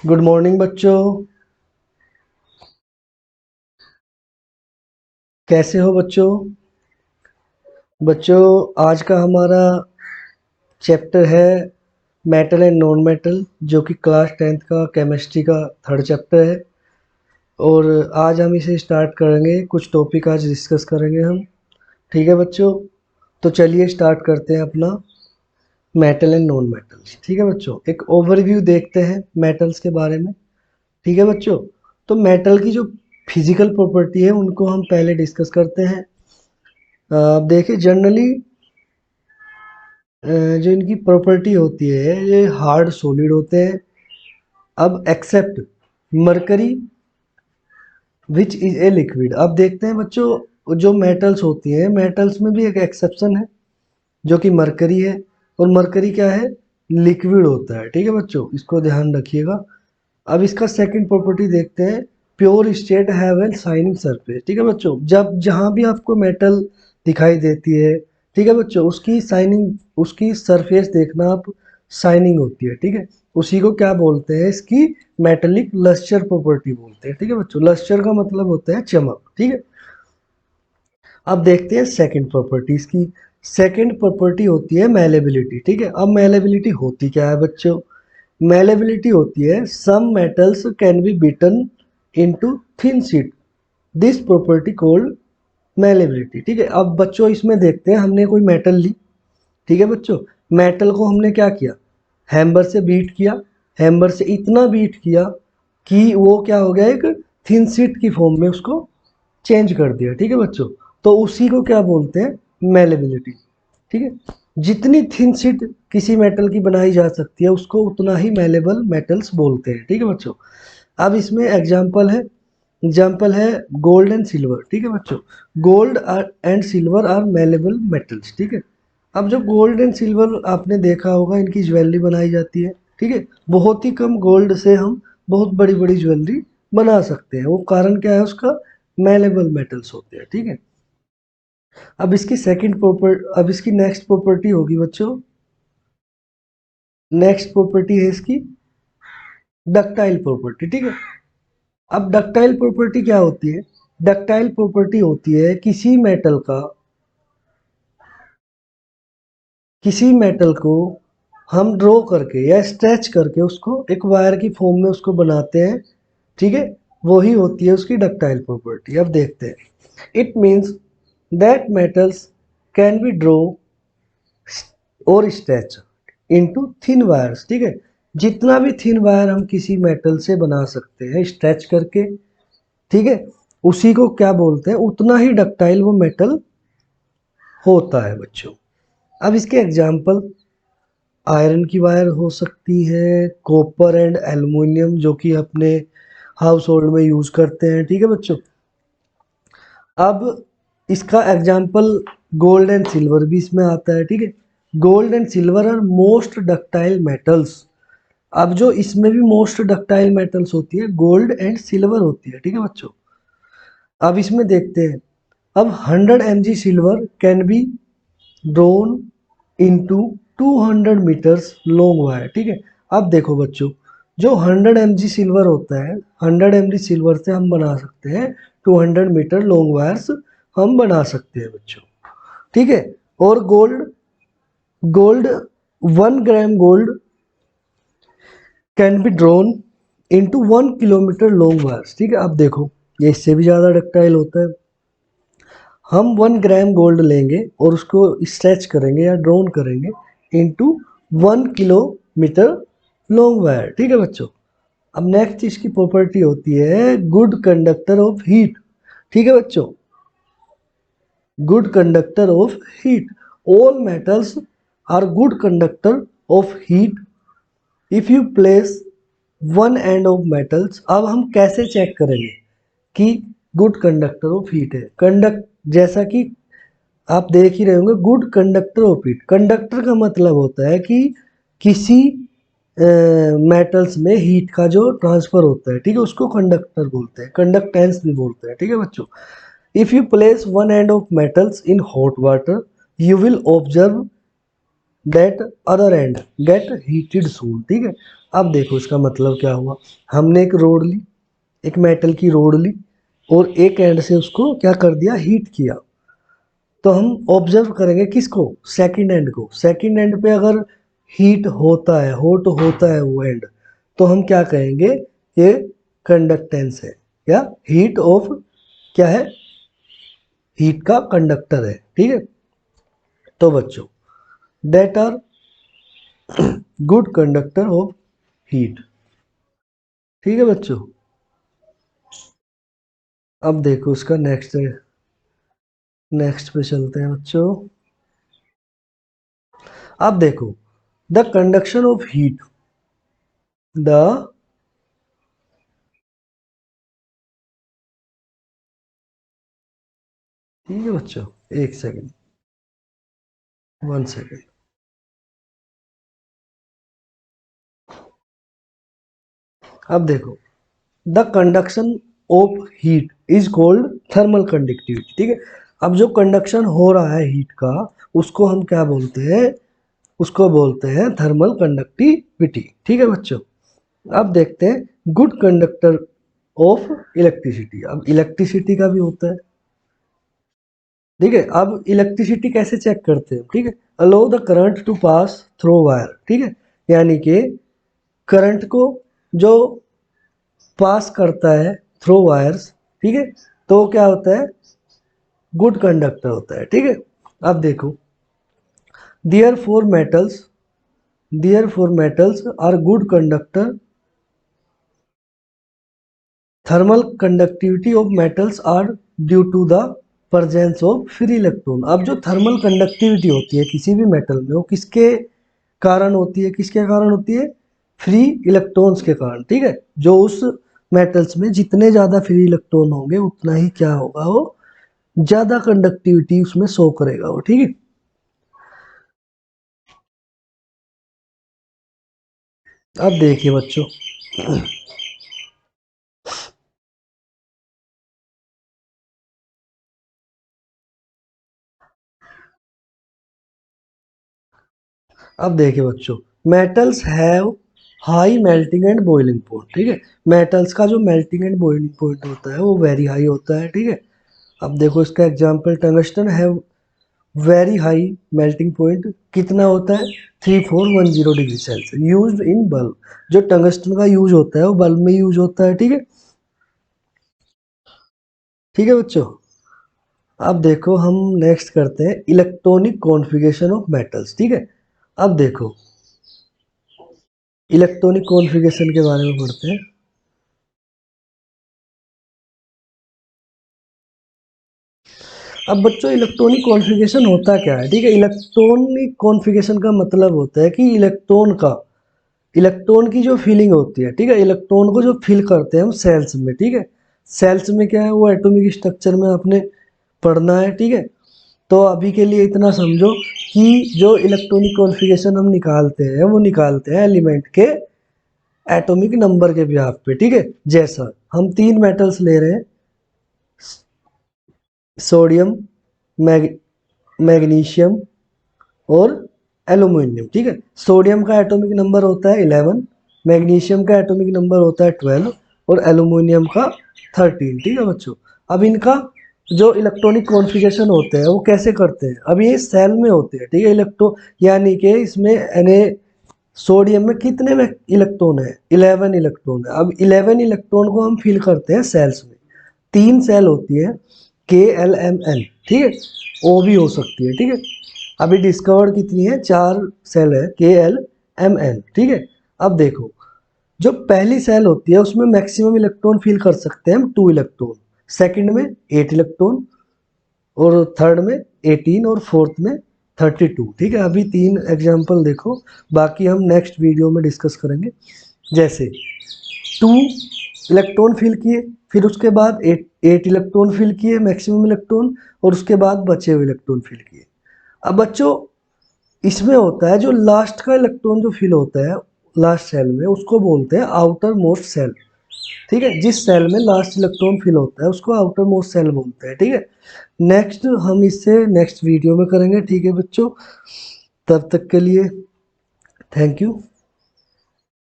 Good morning बच्चों। कैसे हो बच्चों? बच्चों, आज का हमारा चैप्टर है मेटल एंड नॉन मेटल, जो कि क्लास 10th का केमिस्ट्री का थर्ड चैप्टर है। और आज हम इसे स्टार्ट करेंगे। कुछ टॉपिक आज डिस्कस करेंगे हम। ठीक है बच्चों, तो चलिए स्टार्ट करते हैं अपना मेटल एंड नॉन मेटल्स। ठीक है बच्चों, एक ओवरव्यू देखते हैं मेटल्स के बारे में। ठीक है बच्चों, तो मेटल की जो फिजिकल प्रॉपर्टी है उनको हम पहले डिस्कस करते हैं। अब देखिए, जनरली जो इनकी प्रॉपर्टी होती है ये हार्ड सॉलिड होते हैं। अब except mercury which is a liquid. अब देखते हैं बच्चों, जो मेटल्स होती हैं मेटल्स में भी एक एक्सेप्शन है जो कि मरकरी है। और मरकरी क्या है? लिक्विड होता है। ठीक है बच्चों, इसको ध्यान रखिएगा। अब इसका सेकंड प्रॉपर्टी देखते हैं, pure state have an shining surface. ठीक है बच्चों, जब जहां भी आपको मेटल दिखाई देती है, ठीक है बच्चों, उसकी शाइनिंग, उसकी सरफेस देखना आप, शाइनिंग होती है। ठीक है, उसी को क्या बोलते हैं? इसकी मेटेलिक लस्टर प्रॉपर्टी बोलते हैं। ठीक है बच्चों, लस्टर का मतलब होता है चमक। ठीक है, अब देखते हैं सेकंड प्रॉपर्टी। इसकी सेकंड प्रॉपर्टी होती है मेलेबिलिटी। ठीक है, अब मेलेबिलिटी होती क्या है बच्चों? मेलेबिलिटी होती है some metals can be beaten into thin sheet, this property called malleability. ठीक है, अब बच्चों इसमें देखते हैं, हमने कोई मेटल ली। ठीक है बच्चों, मेटल को हमने क्या किया? हैमर से बीट किया। हैमर से इतना बीट किया कि वो क्या हो गया, एक थिन शीट की फॉर्म में उसको चेंज कर दिया। ठीक है बच्चों, तो उसी को क्या बोलते हैं? मेलेबिलिटी। ठीक है, जितनी थिन शीट किसी मेटल की बनाई जा सकती है उसको उतना ही मेलेबल मेटल्स बोलते हैं। ठीक है बच्चों, अब इसमें एग्जाम्पल है गोल्ड एंड सिल्वर। ठीक है बच्चों, gold and silver are malleable metals. ठीक है, अब जो गोल्ड एंड सिल्वर आपने देखा होगा, इनकी ज्वेलरी बनाई जाती है। ठीक है, बहुत ही कम गोल्ड से हम बहुत बड़ी बड़ी ज्वेलरी बना सकते हैं। वो कारण क्या है उसका? मेलेबल मेटल्स होते हैं। ठीक है, अब इसकी नेक्स्ट प्रॉपर्टी होगी बच्चों, नेक्स्ट प्रॉपर्टी है इसकी डक्टाइल प्रॉपर्टी। ठीक है, अब डक्टाइल प्रॉपर्टी क्या होती है? डक्टाइल प्रॉपर्टी होती है किसी मेटल को हम ड्रॉ करके या स्ट्रेच करके उसको एक वायर की फॉर्म में उसको बनाते हैं। ठीक है, वही होती है उसकी डक्टाइल प्रॉपर्टी। अब देखते हैं, it means that metals can B draw और स्ट्रेच इनटू थिन वायर्स। ठीक है, जितना भी थिन वायर हम किसी मेटल से बना सकते हैं स्ट्रेच करके, ठीक है, उसी को क्या बोलते हैं? उतना ही डक्टाइल वो मेटल होता है बच्चों। अब इसके एग्जाम्पल, आयरन की वायर हो सकती है, कॉपर एंड एल्युमिनियम जो कि अपने हाउस होल्ड में यूज करते हैं। ठीक है बच्चों, अब इसका एग्जाम्पल गोल्ड एंड सिल्वर भी इसमें आता है। ठीक है, gold and silver are most ductile metals. अब जो इसमें भी मोस्ट डक्टाइल मेटल्स होती है गोल्ड एंड सिल्वर होती है। ठीक है बच्चों, अब इसमें देखते हैं, अब 100 mg silver can be drawn into 200 metres long wire. ठीक है, अब देखो बच्चों, जो 100 mg सिल्वर होता है, 100 mg सिल्वर से हम बना सकते हैं 200 मीटर लॉन्ग वायर्स हम बना सकते हैं बच्चों। ठीक है, और gold gold 1 gram gold can be drawn into 1 kilometre long wires. ठीक है, अब देखो, ये इससे भी ज़्यादा डक्टाइल होता है। हम 1 ग्राम गोल्ड लेंगे और उसको स्ट्रेच करेंगे या ड्रोन करेंगे इनटू 1 किलोमीटर लॉन्ग वायर। ठीक है बच्चों, अब नेक्स्ट इसकी प्रॉपर्टी होती है गुड कंडक्टर ऑफ हीट। ठीक है बच्चों, good conductor of heat, all metals are good conductor of heat if you place one end of metals. अब हम कैसे चेक करेंगे कि गुड कंडक्टर ऑफ हीट है? कंडक्ट, जैसा कि आप देख ही रहे होंगे, good conductor of heat, conductor का मतलब होता है कि किसी मेटल्स में हीट का जो ट्रांसफर होता है, ठीक है, उसको कंडक्टर बोलते हैं, कंडक्टेंस भी बोलते हैं। ठीक है बच्चों, if you place one end of metals in hot water, you will observe that other end get heated soon. ठीक है, अब देखो इसका मतलब क्या हुआ। हमने एक रोड ली, एक मेटल की रोड ली और एक एंड से उसको क्या कर दिया, हीट किया। तो हम ऑब्जर्व करेंगे किसको, सेकंड एंड को। सेकंड एंड पे अगर हीट होता है, हॉट होता है वो एंड, तो हम क्या कहेंगे, ये कंडक्टेंस है या हीट ऑफ, क्या है, हीट का कंडक्टर है। ठीक है, तो बच्चों that are good conductor of heat. ठीक है बच्चों, अब देखो इसका नेक्स्ट है, नेक्स्ट पे चलते हैं बच्चों। अब देखो the conduction of heat, the, ठीक है बच्चों, एक सेकेंड, 1 सेकेंड। अब देखो the conduction of heat is called thermal conductivity. ठीक है, अब जो कंडक्शन हो रहा है हीट का, उसको हम क्या बोलते हैं, उसको बोलते हैं थर्मल कंडक्टिविटी। ठीक है बच्चों, अब देखते हैं गुड कंडक्टर ऑफ इलेक्ट्रिसिटी। अब इलेक्ट्रिसिटी का भी होता है। ठीक है, अब इलेक्ट्रिसिटी कैसे चेक करते हैं, ठीक है, allow the current to pass through wire. ठीक है, यानी कि करंट को जो पास करता है थ्रू वायर्स, ठीक है, तो क्या होता है, गुड कंडक्टर होता है। ठीक है, अब देखो there four metals, there four metals are good conductor, thermal conductivity of metals are due to the presence of free electron. अब जो थर्मल कंडक्टिविटी होती है किसी भी मेटल में, वो किसके कारण होती है, किसके कारण होती है, फ्री इलेक्ट्रॉन्स के कारण। ठीक है, जो उस मेटल्स में जितने ज़्यादा फ्री इलेक्ट्रॉन होंगे उतना ही क्या होगा, वो ज़्यादा कंडक्टिविटी उसमें शो करेगा वो। ठीक है, अब देखिए बच्चों, अब देखिए बच्चों, metals have high melting and boiling point. ठीक है, मेटल्स का जो मेल्टिंग एंड बॉइलिंग पॉइंट होता है वो वेरी हाई होता है। ठीक है, अब देखो इसका example, tungsten have very high melting point, कितना होता है, 3410 degree Celsius, use in bulb. जो टंगस्टन का यूज होता है वो बल्ब में यूज होता है। ठीक है, ठीक है बच्चों, अब देखो हम नेक्स्ट करते हैं इलेक्ट्रॉनिक कॉन्फ़िगरेशन ऑफ मेटल्स। ठीक है, अब देखो इलेक्ट्रॉनिक कॉन्फ़िगरेशन के बारे में पढ़ते हैं। अब बच्चों इलेक्ट्रॉनिक कॉन्फ़िगरेशन होता क्या है, ठीक है, इलेक्ट्रॉनिक कॉन्फ़िगरेशन का मतलब होता है कि इलेक्ट्रॉन का, इलेक्ट्रॉन की जो फीलिंग होती है, ठीक है, इलेक्ट्रॉन को जो फिल करते हैं हम सेल्स में। ठीक है, सेल्स में क्या है, वो एटॉमिक स्ट्रक्चर में आपने पढ़ना है। ठीक है, तो अभी के लिए इतना समझो कि जो इलेक्ट्रॉनिक कॉन्फ़िगरेशन हम निकालते हैं वो निकालते हैं एलिमेंट के एटॉमिक नंबर के ब्याह पे। ठीक है, जैसा हम तीन मेटल्स ले रहे हैं, सोडियम, मैग मैग्नीशियम और एल्यूमिनियम। ठीक है, सोडियम का एटॉमिक नंबर होता है 11, मैग्नीशियम का एटॉमिक नंबर होता है 12 और एल्यूमिनियम का 13। ठीक है बच्चों, अब इनका जो इलेक्ट्रॉनिक कॉन्फ़िगरेशन होते हैं वो कैसे करते हैं, अब ये सेल में होते हैं। ठीक है, इलेक्ट्रो यानी कि इसमें सोडियम में कितने में इलेक्ट्रॉन है, 11 इलेक्ट्रॉन है। अब 11 इलेक्ट्रॉन को हम फिल करते हैं सेल्स में। तीन सेल होती है, KLMN। ठीक है, ओ भी हो सकती है। ठीक है, अभी डिस्कवर्ड कितनी है, 4 सेल है, KLMN। ठीक है, अब देखो जो पहली सेल होती है उसमें मैक्सिमम इलेक्ट्रॉन फिल कर सकते हैं हम 2 इलेक्ट्रॉन, सेकंड में 8 इलेक्ट्रॉन और थर्ड में 18 और फोर्थ में 32। ठीक है, अभी तीन एग्जाम्पल देखो, बाकी हम नेक्स्ट वीडियो में डिस्कस करेंगे। जैसे 2 इलेक्ट्रॉन फिल किए, फिर उसके बाद 8 इलेक्ट्रॉन फिल किए मैक्सिमम इलेक्ट्रॉन, और उसके बाद बचे हुए इलेक्ट्रॉन फिल किए। अब बच्चों इसमें होता है जो लास्ट का इलेक्ट्रॉन जो फिल होता है लास्ट सेल में, उसको बोलते हैं आउटर मोस्ट सेल। ठीक है, जिस सेल में लास्ट इलेक्ट्रॉन फिल होता है उसको आउटर मोस्ट सेल बोलते हैं। ठीक है, नेक्स्ट हम इससे नेक्स्ट वीडियो में करेंगे। ठीक है बच्चों, तब तक के लिए थैंक यू।